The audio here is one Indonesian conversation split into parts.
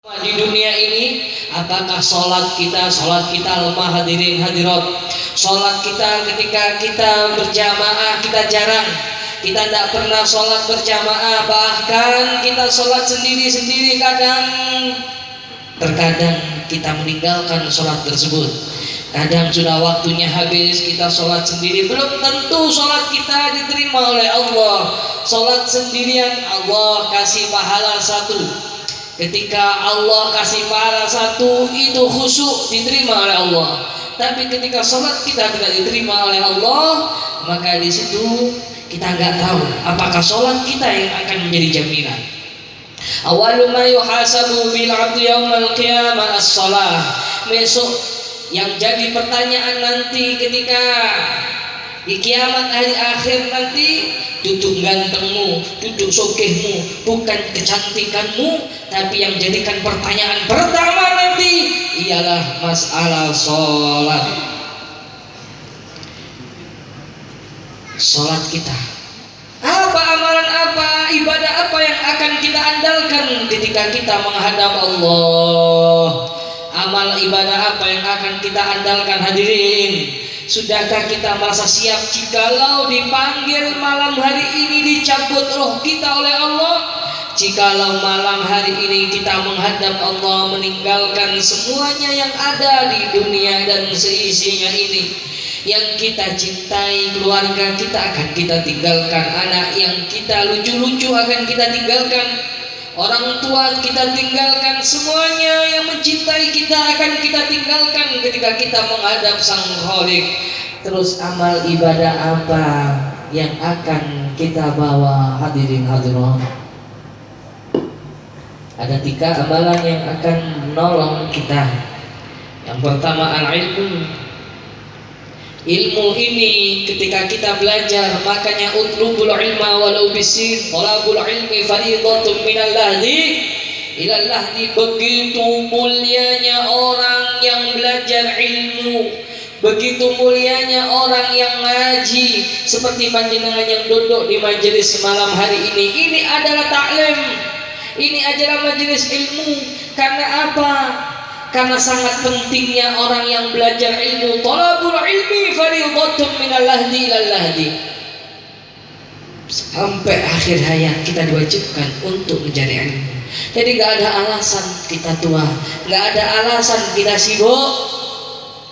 Di dunia ini, apakah sholat kita lemah hadirin hadirat? Sholat kita ketika kita berjamaah kita jarang, kita tidak pernah sholat berjamaah, bahkan kita sholat sendiri-sendiri terkadang kita meninggalkan sholat tersebut. Kadang sudah waktunya habis kita sholat sendiri, belum tentu sholat kita diterima oleh Allah. Sholat sendirian Allah kasih pahala satu. Ketika Allah kasih pahala satu, itu khusyuk diterima oleh Allah. Tapi ketika sholat kita tidak diterima oleh Allah, maka di situ kita nggak tahu apakah sholat kita yang akan menjadi jaminan. Awalu ma yuhasabu bil 'abdi yaumal qiyamah as-shalah. Besok yang jadi pertanyaan nanti ketika di kiamat hari akhir nanti, duduk gantengmu, duduk sogehmu, bukan kecantikanmu, tapi yang jadikan pertanyaan pertama nanti ialah masalah sholat. Sholat kita, apa amalan apa, ibadah apa yang akan kita andalkan ketika kita menghadap Allah? Amal ibadah apa yang akan kita andalkan hadirin? Sudahkah kita merasa siap jikalau dipanggil malam hari ini dicabut roh kita oleh Allah? Jikalau malam hari ini kita menghadap Allah, meninggalkan semuanya yang ada di dunia dan seisinya ini, yang kita cintai, keluarga kita akan kita tinggalkan, anak yang kita lucu-lucu akan kita tinggalkan, orang tua kita tinggalkan, semuanya yang mencintai kita akan kita tinggalkan ketika kita menghadap Sang Khalik. Terus amal ibadah apa yang akan kita bawa hadirin hadirat? Ada 3 amalan yang akan menolong kita. Yang pertama al-ilmu. Ilmu ini ketika kita belajar, makanya utlubul ilma walau bisin, talabul ilmi fariidatun minallahdi ilallahdi. Begitu mulianya orang yang belajar ilmu, begitu mulianya orang yang ngaji, seperti panjenengan yang duduk di majelis malam hari ini. Ini adalah taklim, ini adalah majelis ilmu. Karena apa? Karena sangat pentingnya orang yang belajar ilmu. Talabul ilmi fariidatun minallahdi ilallahdi. Sampai akhir hayat kita diwajibkan untuk mencari ilmu. Jadi gak ada alasan kita tua, gak ada alasan kita sibuk,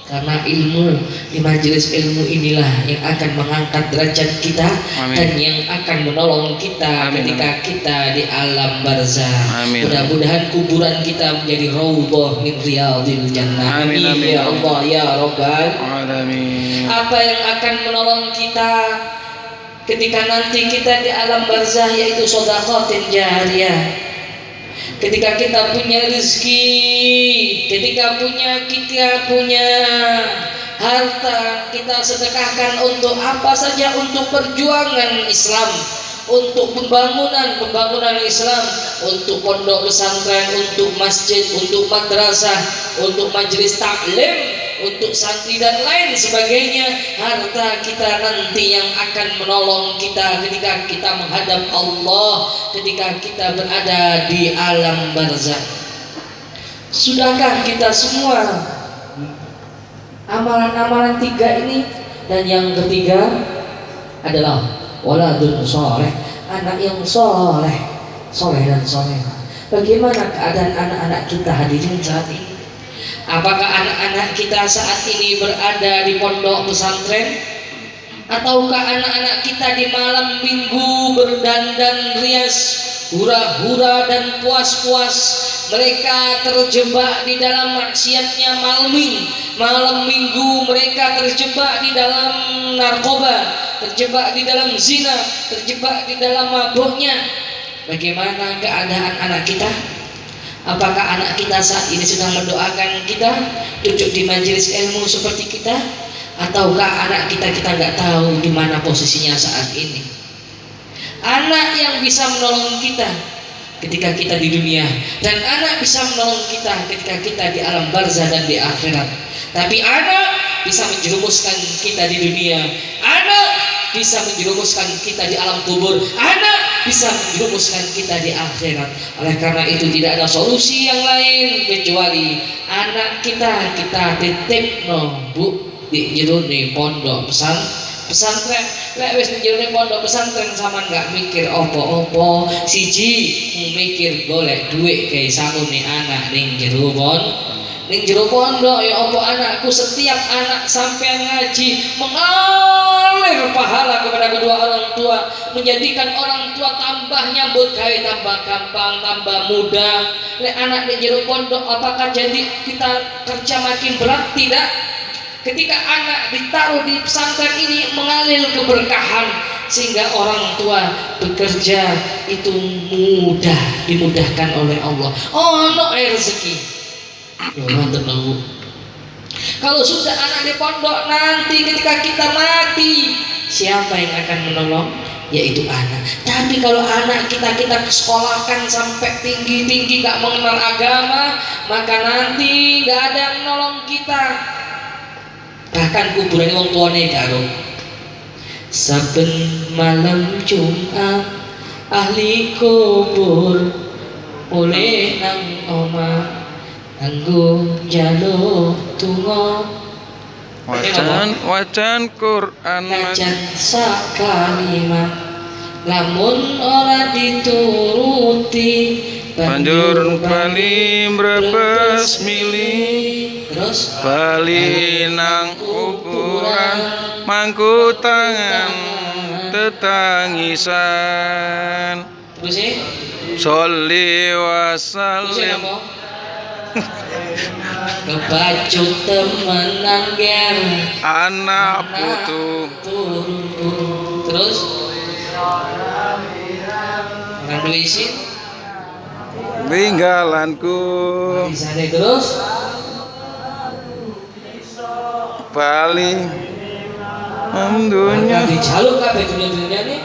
karena ilmu di majelis ilmu inilah yang akan mengangkat derajat kita. Amin. Dan yang akan menolong kita. Amin. Ketika kita di alam barzah. Mudah-mudahan kuburan kita menjadi raudhah min riyadil jannah. Amin. Amin. Ya Allah ya Rabbal alamin. Apa yang akan menolong kita ketika nanti kita di alam barzah, yaitu sedekahtin jariyah. Ketika kita punya rezeki, ketika kita punya harta, kita sedekahkan untuk apa saja, untuk perjuangan Islam, untuk pembangunan Islam, untuk pondok pesantren, untuk masjid, untuk madrasah, untuk majelis taklim, untuk santri dan lain sebagainya. Harta kita nanti yang akan menolong kita ketika kita menghadap Allah, ketika kita berada di alam barzakh. Sudahkah kita semua amalan-amalan 3 ini? Dan yang ketiga adalah waladun soleh, anak yang soleh dan solehah. Bagaimana keadaan anak-anak kita hadirin saat ini? Apakah anak-anak kita saat ini berada di pondok pesantren? Ataukah anak-anak kita di malam minggu berdandan rias, hura-hura dan puas-puas? Mereka terjebak di dalam maksiatnya malam minggu, mereka terjebak di dalam narkoba, terjebak di dalam zina, terjebak di dalam mabuknya. Bagaimana keadaan anak kita? Apakah anak kita saat ini sedang mendoakan kita duduk di majelis ilmu seperti kita? Ataukah anak kita nggak tahu di mana posisinya saat ini? Anak yang bisa menolong kita ketika kita di dunia, dan anak bisa menolong kita ketika kita di alam barzah dan di akhirat. Tapi anak bisa menjerumuskan kita di dunia, anak bisa menjerumuskan kita di alam kubur, anak bisa menjerumuskan kita di akhirat. Oleh karena itu tidak ada solusi yang lain kecuali anak kita titip no bu di jerone pondok pesantren. Lek wis di jerone pondok pesantren sama nggak mikir opo-opo, siji mikir golek duit kayak sakune anak ning jero pondok ya opo anakku. Setiap anak sampai ngaji mengalir pahala kepada kedua orang tua, menjadikan orang tua tambah nyambut gawe tambah gampang, tambah mudah. Lek anak di jero pondok apakah jadi kita kerja makin berat? Tidak. Ketika anak ditaruh di pesantren ini mengalir keberkahan sehingga orang tua bekerja itu dimudahkan oleh Allah. Oh no rezeki. Kalau sudah anak di pondok, nanti ketika kita mati siapa yang akan menolong? Yaitu anak. Tapi kalau anak kita sekolahkan sampai tinggi gak mengenal agama, maka nanti gak ada yang menolong kita. Bahkan kuburan wong tuane karo. Saben malam Jumat ahli kubur oleh nang omah anggo njaluk donga. Wacan Quran najan sakalimat lamun ora dituruti banjur bali mbrebes mili terus bali nang kuburan mangku tangan tetangisan. Terus sholli wa sallim kebacut temenan ger anak putu terus orang dua isin tinggalanku disana terus bali dunia dijaluk kabeh dunia nih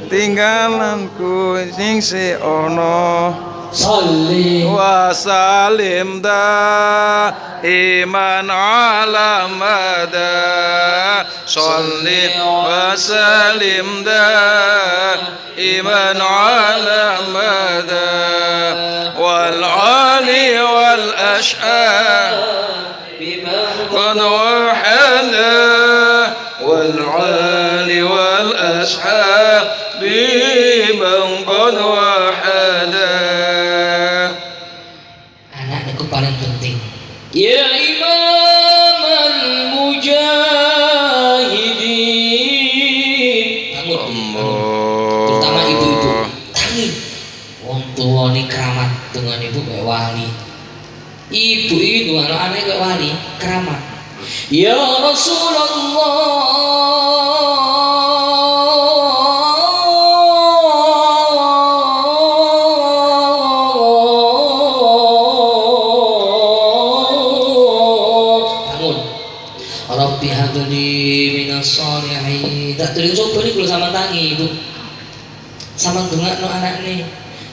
tinggalanku sing si ono Salli wa salim da iman ala mada Salli wa salim da iman ala mada wal ali wal ash'ar qad wahana wal ali wal ash'ar biman qad wahana. Paling penting ya imam al-mujahidin terutama ibu-ibu tangi wong tua ini keramat dengan ibu kayak wali ibu itu anak-anak kayak wali keramat ya Rasulullah tak turing coba nih kalau sama tangi ibu sama dongak no anak nih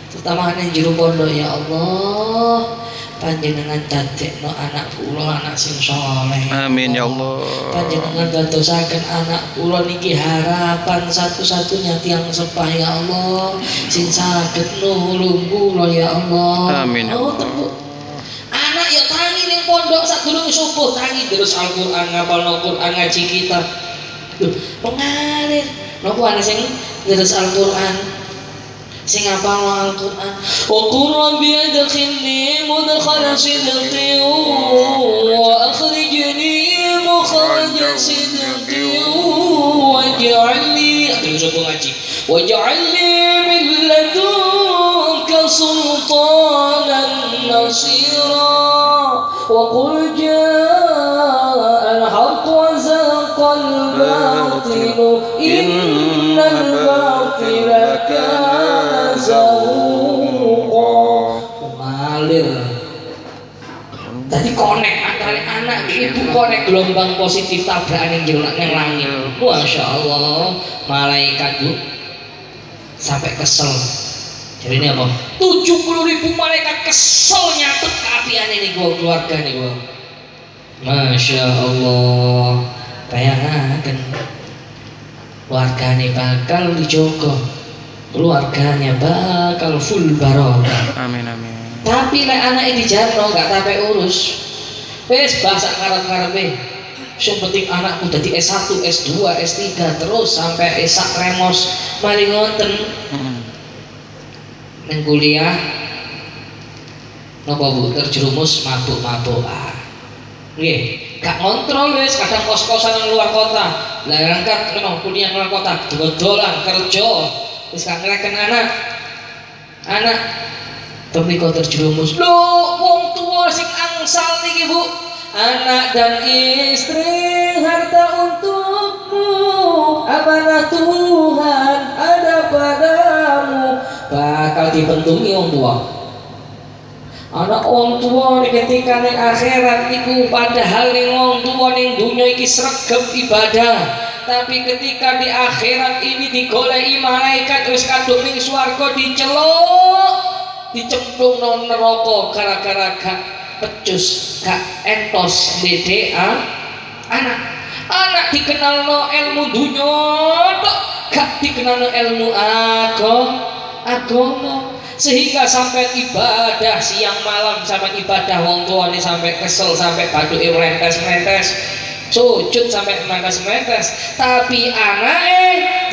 terutama anak jero pondok ya Allah panjenengan dadek no anak kula anak sing saleh amin ya Allah panjenengan dadosaken anak kula niki harapan satu-satunya tiang sepah ya Allah sing saged nulung kula ya Allah amin ya Allah anak ya tangi ning pondok sadurunge subuh tangi terus Al-Qur'an ngapalno Qur'an ngaji kitab pengalir nopo ana sing terus Al-Qur'an sing ngapalno Al-Qur'an wa qul rabbi adkhilni mudkhala sidqin wa akhrijni mukhraja sidqin waj'alni terus aku ngaji waj'alni min ladunka sultanan nasira wa qul jaa al-haqq wa zaqa al-batil innal batila kana zahuqa. Ngalir tadi konek antara anak ibu konek gelombang positif tabrakan yang jero nang langit. Masya Allah malaikat bu sampai kesel. Jadi ini apa? 70.000 malaikat kesel nyatet keapian ini keluarga nih gua. Masya Allah bayangkan keluarganya bakal dijogo, keluarganya bakal full barokah. Amin amin. Tapi lek anake dijarno gak tape urus, wis bahasa ngarep-ngarepe. Yang penting anakku dadi S1, S2, S3 terus sampai esak remos mari ngoten. Neng kuliah napa Bu terjerumus mabuk-mabukan. Nggih, gak kontrol wis kadang kos-kosan nang luar kota. Lah angkat kena kuliah luar kota, dolan kerja. Wis gak ngreken anak. Anak tapi kau terjerumus. Loh, wong tua sing angsal niki Bu. Anak dan istri harta untukmu, amanah Tuhan ada padamu. Bakal dipentungi wong tua. Anak wong tua ketika ning akhirat niku padahal ning wong tua ning dunya iki sregep ibadah. Tapi ketika di akhirat ini digoleki malaikat wis kadung ning swarga diceluk, dicemplung nang neraka gara-gara gak pecus, gak entos dedek anak dikenalno ilmu dunya tok, gak dikenalno ilmu agama. Sehingga sampai ibadah siang malam, sampai ibadah wong tuane sampai kesel, sampai baduke mlentes-mlentes, sujud sampai mlentes-mlentes. Tapi anake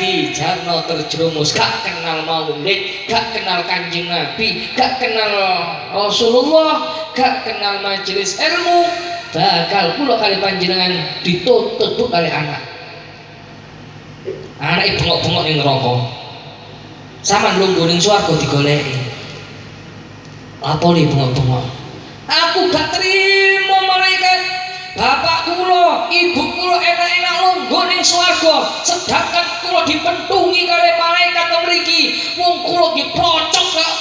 dijarno terjerumus, gak kenal maulid, gak kenal Kanjeng Nabi, gak kenal Rasulullah, gak kenal majelis ilmu. Bakal kula kali panjenengan dituntut Bu kali anak. Anake bengok-bengok ning neraka. Sama nunggu ning swarga digoleki. Apa nih bengok-bengok? Aku gak terima malaikat. Bapak kula, ibu kula enak-enak lungguh ning swarga, sedangkan kula dipentungi kali malaikat mriki. Wong kula ki procok kok.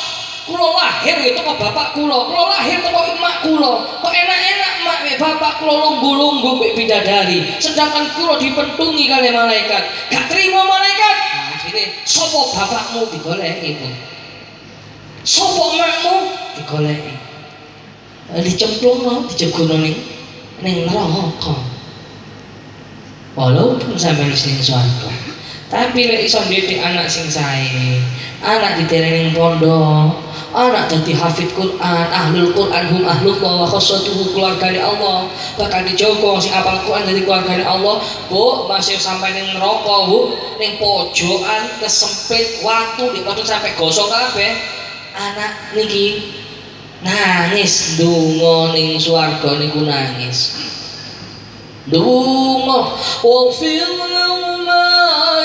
Kula lahir itu kok bapak kula lahir kok emak kula. Kok enak-enak mak bapak kula lungguh-lungguh mbek bidadari, sedangkan kula dipentungi kali malaikat. Gak terima malaikat. Nah, akhirnya sapa bapakmu digoleki Bu. Sapa emakmu digoleki. Dicemplungno, dijegono ning neraka. Walaupun sampai ning swarga, tapi lek iso ndhedhek anak sing sae, anak ditereng ning pondok, anak dadi hafid Quran, ahlul Quran hum ahlul wa khassatuhu, keluargane Allah bakal dijogo sing apal Quran dadi keluargane Allah. Bu, masih sampai ning neraka Bu, ning pojokan kesempit watu dipadha sampai gosok kabeh. Anak niki nangis ndonga ning swarga niku nangis. Dungo wafir ma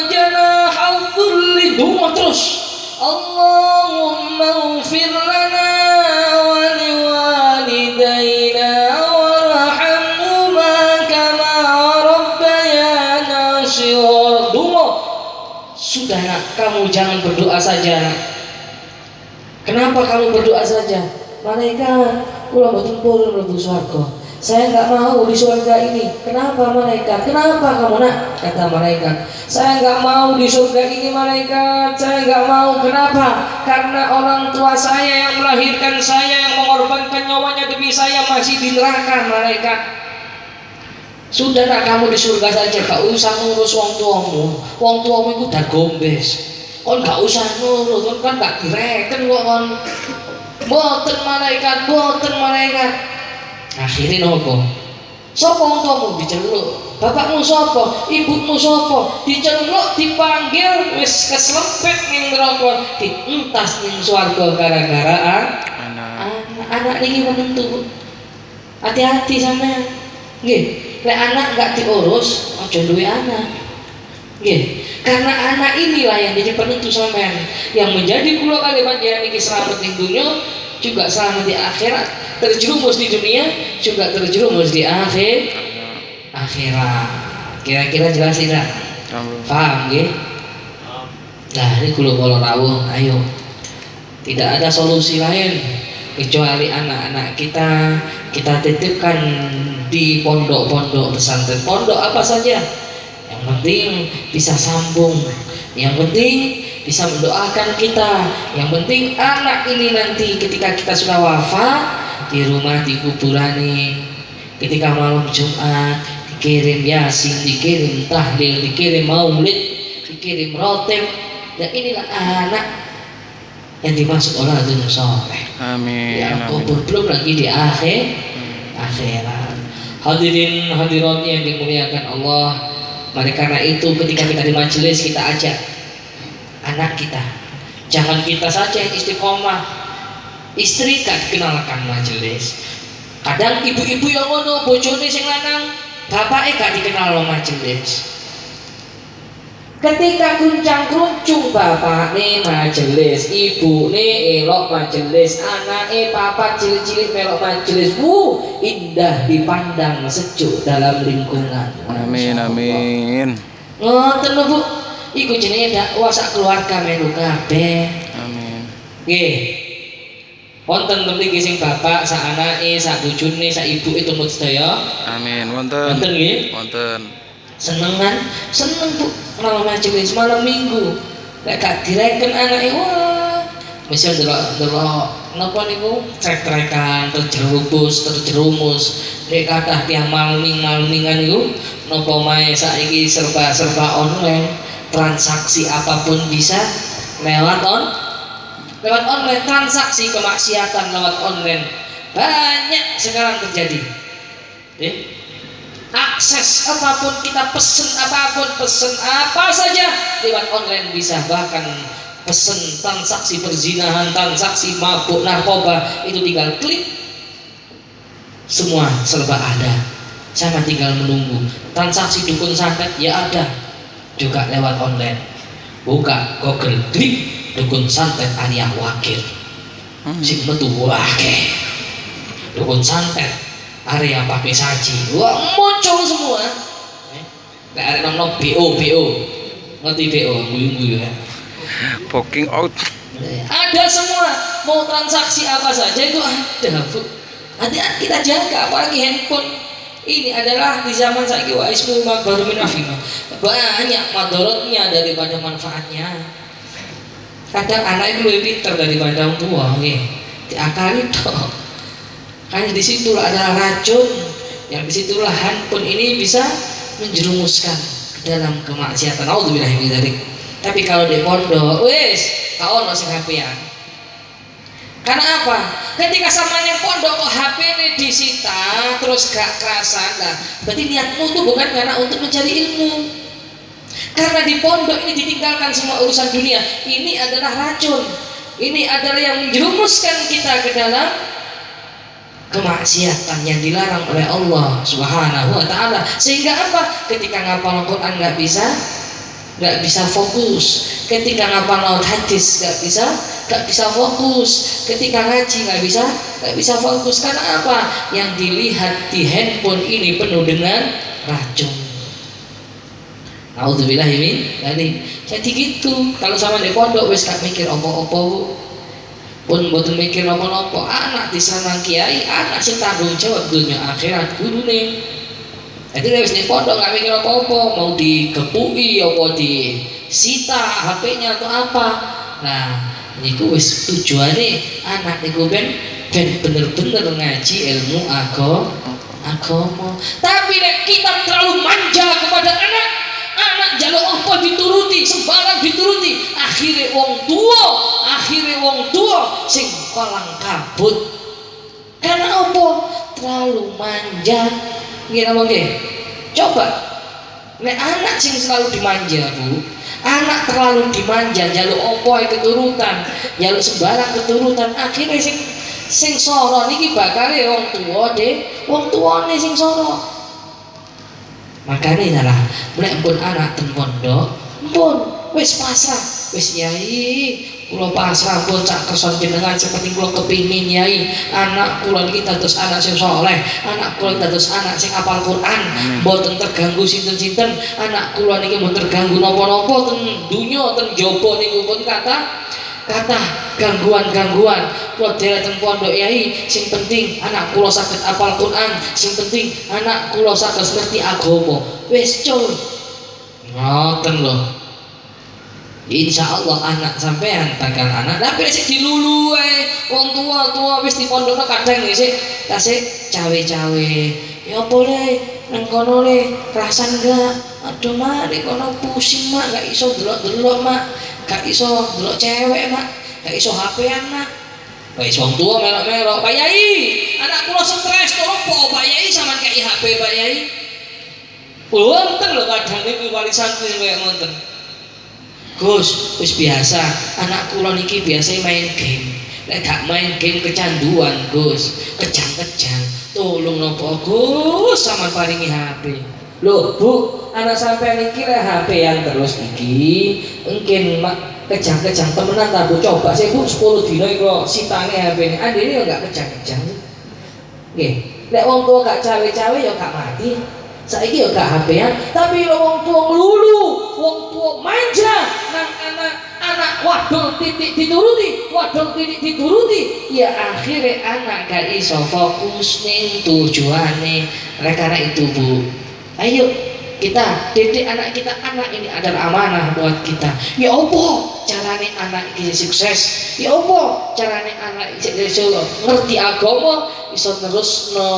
janaha dhulli, dungo terus Allahumma ufir lana wa liwalidayna warhamhuma kama rabbayana shighara. Dungo, sudah nak, kamu jangan berdoa saja nak. Kenapa kamu berdoa saja? Malaikat, kula mboten purun mlebu swarga. Saya nggak mau di surga ini. Kenapa malaikat? Kenapa kamu nak? Kata malaikat, saya nggak mau di surga ini malaikat. Saya nggak mau. Kenapa? Karena orang tua saya yang melahirkan saya, yang mengorbankan nyawanya demi saya masih di neraka malaikat. Sudah nak, kamu di surga saja, gak usah ngurus wong tuamu. Wong tuamu itu udah gombes. Kon gak usah nurut, kon gak direken kok kon. Boten malaikat, boten malaikat. Akhirnya nopo? Sopo wong tuamu diceluk? Bapakmu sopo? Ibumu sopo? Diceluk, dipanggil, wis keslempet ning neraka, dientas ning swarga gara-gara anak niki menentu. Hati-hati sampean. Nggih, lek anak gak diurus, aja duwe anak. Nggih, karena anak inilah yang jadi penentu sampean, yang menjadi kula kali panjenengan iki selamat ning dunya, juga selamat di akhirat. Terjerumus di dunia juga terjerumus di akhirat. Kira-kira jelas tidak? Paham nggih? Nah, ini kula rawuh, ayo. Tidak ada solusi lain kecuali anak-anak kita titipkan di pondok-pondok pesantren. Pondok apa saja, yang penting bisa sambung, yang penting bisa mendoakan kita, yang penting anak ini nanti ketika kita sudah wafat di rumah dikuburani, ketika malam Jumat dikirim yasin, dikirim tahlil, dikirim maulid, kirim rotip. Dan inilah anak yang dimaksud oleh Rasul Soleh. Amin. Ya kubur, belum lagi di akhirat. Hadirin hadirat yang dimuliakan Allah. Mari karena itu ketika kita di majelis kita ajak anak kita. Jangan kita saja yang istiqomah. Istri kan kenalkan majelis. Kadang ibu-ibu yang ngono bojone sing lanang, bapake gak dikenal lo majelis. Ketika kuncang-kuncung bapakne majelis, ibune elok majelis, anake papat cilik-cilik melok majelis. Indah dipandang, sejuk dalam lingkungan. Amin amin. Ngoten lho Bu. Iku jenenge dakwah sak keluarga melu kabeh. Amin. Nggih. Wonten mriki sing bapak, sak anake, sak bojone, sak ibuke tumut sedaya. Amin. Wonten. Wonten nggih. Wonten. Seneng kan? Seneng Bu. Malam majelis malam minggu. Lek gak direken anake wah. Mesti ndelok napa niku trek-trekan terjerumus. Nek kathah tiyang malming-malmingan niku napa mae saiki serba online, transaksi apapun bisa lewat online, transaksi kemaksiatan lewat online banyak sekarang terjadi. Akses apapun kita pesen apa saja lewat online bisa, bahkan pesen transaksi perzinahan, transaksi mabuk, narkoba itu tinggal klik, semua serba ada, sama tinggal menunggu. Transaksi dukun santet ya ada juga lewat online. Buka Google, klik dukun santet Arya Wakil, sing metu akeh dukun santet area pakai saji, wah muncul semua. Nggak ada nomor BO, ngerti BO, guyu-guyu ya. Booking out. Ada semua, mau transaksi apa saja itu ada Bu. Hati-hati kita jaga, apalagi handphone ini adalah di zaman saiki wa ismu magbaru min afima. Banyak madorotnya daripada manfaatnya. Kadang anak itu lebih pintar daripada orang tua, diakali toh. Kan di situlah adalah racun, yang di situlah handphone ini bisa menjerumuskan ke dalam kemaksiatan. Auzubillahi min dzalik. Tapi kalau di pondok, wis tau ono sing HP-an. Karena apa? Ketika sampeyan pondok kok HP ini disita terus gak kerasan, nah berarti niatmu itu bukan karena untuk mencari ilmu. Karena di pondok ini ditinggalkan semua urusan dunia. Ini adalah racun. Ini adalah yang menjerumuskan kita ke dalam kemaksiatan yang dilarang oleh Allah Subhanahu wa taala. Sehingga apa? Ketika ngapal Al-Qur'an nggak bisa fokus. Ketika ngapal hadis nggak bisa fokus. Ketika ngaji nggak bisa fokus. Karena apa? Yang dilihat di handphone ini penuh dengan racun. Nauzubillahi min dzalik. Jadi gitu. Kalau sama di pondok wis gak mikir opo-opo. Pun mboten mikir napa-napa, anak disanang kiai, anak sing tanggung jawab dunia akhirat gurune. Jadi wis ning pondok gak mikir apa-apa, mau digepuki apa disita HP-nya atau apa. Nah, niku wis tujuane anak niku ben bener-bener ngaji ilmu agama. Tapi nek kita terlalu manja kepada anak jaluk apa dituruti, sembarang dituruti, akhirnya wong tua sing palang kabut. Karena apa? Terlalu manja. Nggih napa nggih? Coba nek anak sing selalu dimanja Bu, anak terlalu dimanja jaluk apa keturutan, jaluk sembarang keturutan, akhirnya sing soro niki bakale wong tuane sing soro. Makanya salah, mulai pun anak ten pondok, pun wis pasrah, wis yai, kula pasrah pun sak kerson jenengan seperti kula kepingin yai, anak kula kita terus anak sing soleh, anak kula kita terus anak sing apal Quran, mboten terganggu sinten-sinten, anak kula niki mboten terganggu napa-napa ten dunya ten jaba niku pun kata gangguan-gangguan. Kula dereten pondok yai, sing penting anak kula saged apal Quran, sing penting anak kula saged ngerti agama. Wis cul. Ngoten lho. Insyaallah anak sampean bakal anak tapi sik dilulu wae. Wong tua-tua wis di pondokno kadang sik tasik cawe-cawe. Ya boleh nang kono le, kerasan enggak? Aduh mak, nek kono pusing mak, gak iso delok-delok mak, gak iso delok cewek mak, gak iso HP-an mak. Wis wong tua melok-melok, Pak Yai, anak kula stres tolong po Pak Yai sampean kei HP Pak Yai. Wonten lho kadang niku wali santri kaya ngoten. Gus, wis biasa, anak kula niki biasa main game. Nek gak main game kecanduan, Gus, kejang-kejang. Tolong nopo Gus sampean paringi HP. Loh Bu, anak sampai niki le HP yang terus iki mungkin kejang-kejang temenan ta Bu, coba sih Bu 10 dino iku sitane HP ini andene yo gak kejang-kejang nggih. Lek wong tua gak cawe-cawe yo gak mati, saiki yo gak HP-an, tapi lo wong tua nglulu, wong tua manja nang anak wadol titik dituruti, wadol titik dituruti, ya akhirnya anak gak iso fokus ning tujuane. Oleh karena itu Bu, ayo kita didik anak kita. Anak ini adalah amanah buat kita. Ya Allah, carane anak ini sukses. Ya Allah, carane anak ini ngerti agama, bisa terusno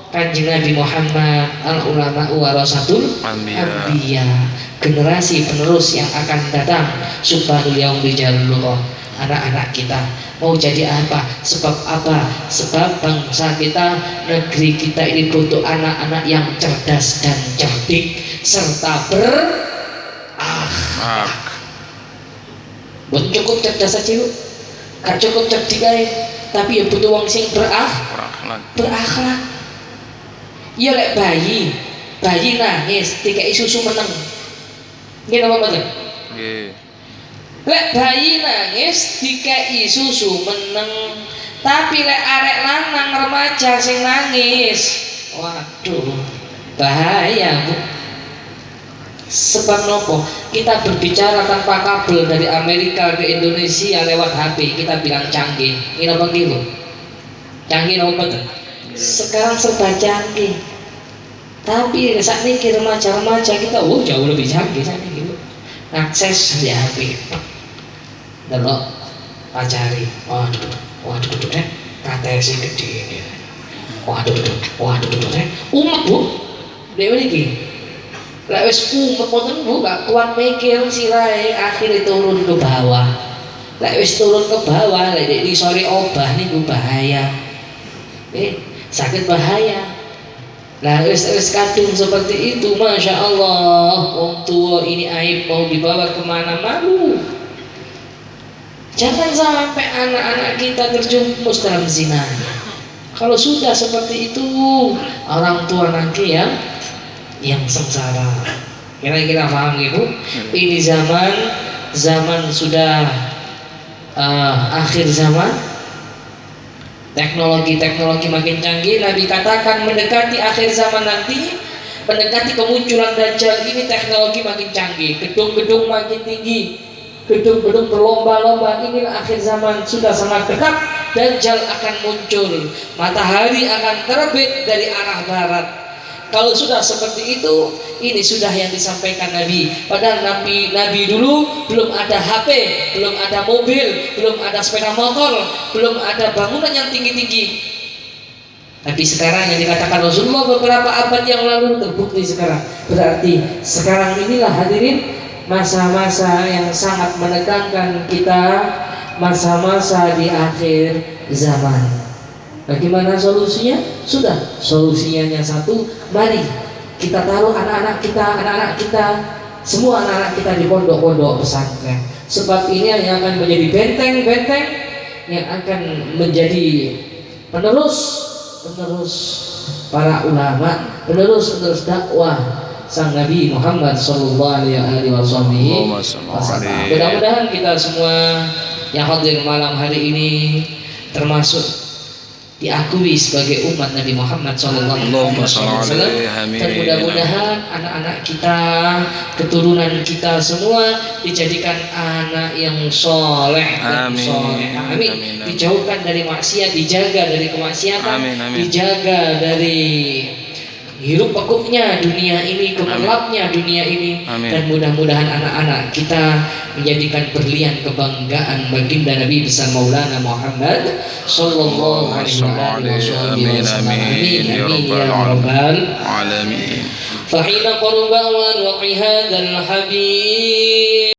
Kanjeng Nabi Muhammad, al ulama warasatul anbiya, generasi penerus yang akan datang. Subhanul yaumil jalluh. Anak-anak kita mau jadi apa? Sebab apa? Sebab bangsa kita, negeri kita ini butuh anak-anak yang cerdas dan cerdik serta berakhlak. Bukan cukup cerdas saja, gak cukup cerdik aja, tapi ya butuh wong sing berakhlak. Ya lek bayi nangis dikai susu meneng. Nggih napa mboten? Nggih. Lek bayi nangis dikai susu meneng, tapi lek arek lanang remaja sing nangis, waduh bahaya Bu. Sebab nopo? Kita berbicara tanpa kabel dari Amerika ke Indonesia lewat HP, kita bilang canggih. Ini apa nggih Bu? Canggih napa mboten? Sekarang serba canggih. Tapi saat ini remaja-remaja kita jauh lebih canggih saat ini. Akses di HP. Delok pacari, waduh KTS gede ini, waduh umat Bu, dewe niki, lek wis umat wonten Bu, gak kuat mikir sirahe, akhirnya turun ke bawah. Lek wis turun ke bawah, lek di sore obah niku bahaya, sakit bahaya. Nah wis kadung seperti itu, masya Allah, wong tua ini aib mau dibawa kemana, malu. Jangan sampai anak-anak kita terjumus dalam zina. Kalau sudah seperti itu, orang tua nanti yang sengsara. Kira-kira paham gitu? Ini zaman sudah akhir zaman. Teknologi makin canggih. Nabi katakan mendekati akhir zaman nanti, mendekati kemunculan Dajjal ini, teknologi makin canggih, gedung-gedung makin tinggi, gedung-gedung berlomba-lomba. Inilah akhir zaman, sudah sangat dekat. Dajjal akan muncul, matahari akan terbit dari arah barat. Kalau sudah seperti itu, ini sudah yang disampaikan Nabi. Padahal Nabi dulu belum ada HP, belum ada mobil, belum ada sepeda motor, belum ada bangunan yang tinggi-tinggi. Tapi sekarang yang dikatakan Rasulullah beberapa abad yang lalu terbukti sekarang. Berarti sekarang inilah hadirin masa-masa yang sangat menegangkan kita, masa-masa di akhir zaman. Bagaimana solusinya? Sudah, solusinya hanya satu. Mari kita taruh anak-anak kita, semua anak-anak kita di pondok-pondok pesantren. Sebab ini yang akan menjadi benteng-benteng yang akan menjadi penerus para ulama, penerus dakwah sang Nabi Muhammad sallallahu alaihi wasallam. Mudah-mudahan kita semua yang hadir malam hari ini termasuk diakui sebagai umat Nabi Muhammad sallallahu alaihi wasallam, dan mudah-mudahan anak-anak kita, keturunan kita semua dijadikan anak yang soleh dan soleh. Amin. Dijauhkan dari maksiat, dijaga dari kemaksiatan, dijaga dari hiruk pikuknya dunia ini, gemerlapnya dunia ini. Amin. Dan mudah-mudahan anak-anak kita menjadikan berlian kebanggaan baginda Nabi besar Maulana Muhammad sallallahu alaihi wasallam. Amin, amin, ya rabbal alamin. Fahina qurban wa hadzal habib